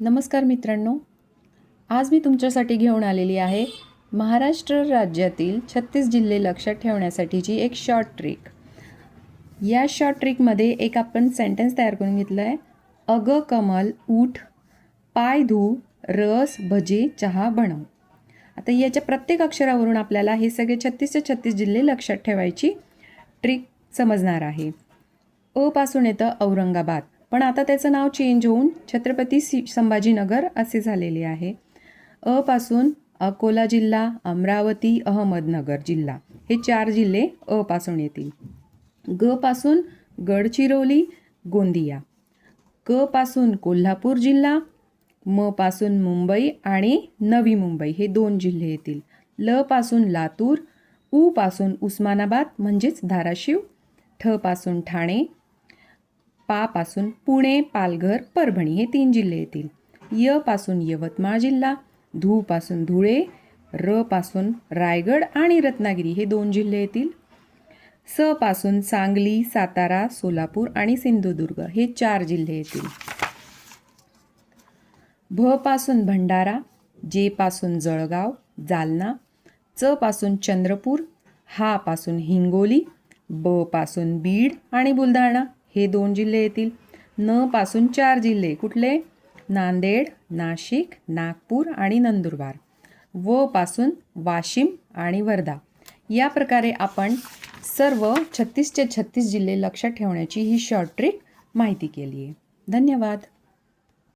नमस्कार मित्रांनो, आज मी तुमच्यासाठी घेऊन आलेली आहे महाराष्ट्र राज्यातील 36 जिल्हे लक्षात ठेवण्यासाठीची एक शॉर्ट ट्रिक. या शॉर्ट ट्रिकमध्ये एक आपण सेंटेन्स तयार करून घेतलं आहे. अगं कमल उठ, पाय धू, रस भजे चहा बनव. आता याच्या प्रत्येक अक्षरावरून आपल्याला हे सगळे 36चे 36 जिल्हे लक्षात ठेवायची ट्रिक समजणार आहे. अ पासून येतं औरंगाबाद, पण आता त्याचं नाव चेंज होऊन छत्रपती संभाजीनगर असे झालेले आहे. अ पासून अकोला जिल्हा, अमरावती, अहमदनगर जिल्हा हे 4 जिल्हे अ पासून येतील. ग पासून गडचिरोली, गोंदिया. क पासून कोल्हापूर जिल्हा, म पासून मुंबई आणि नवी मुंबई हे 2 जिल्हे येतील. ल पासून लातूर, उ पासून उस्मानाबाद म्हणजेच धाराशिव, ठ पासून ठाणे, पा पासून पुणे, पालघर, परभणी हे 3 जिल्हे येतील. य पासून यवतमाळ जिल्हा, धू पासून धुळे, र पासून रायगड आणि रत्नागिरी हे 2 जिल्हे येतील. स पासून सांगली, सातारा, सोलापूर आणि सिंधुदुर्ग हे 4 जिल्हे येतील. भ पासून भंडारा, जे पासून जळगाव, जालना, च पासून चंद्रपूर, हा पासून हिंगोली, ब पासून बीड आणि बुलढाणा हे 2 जिल्हे येतील. न पासून 4 जिल्हे कुठले? नांदेड, नाशिक, नागपूर आणि नंदुरबार. व पासून वाशिम आणि वर्धा. या प्रकारे आपण सर्व 36चे 36 जिल्हे लक्षात ठेवण्याची ही शॉर्ट ट्रिक माहिती केली आहे. धन्यवाद.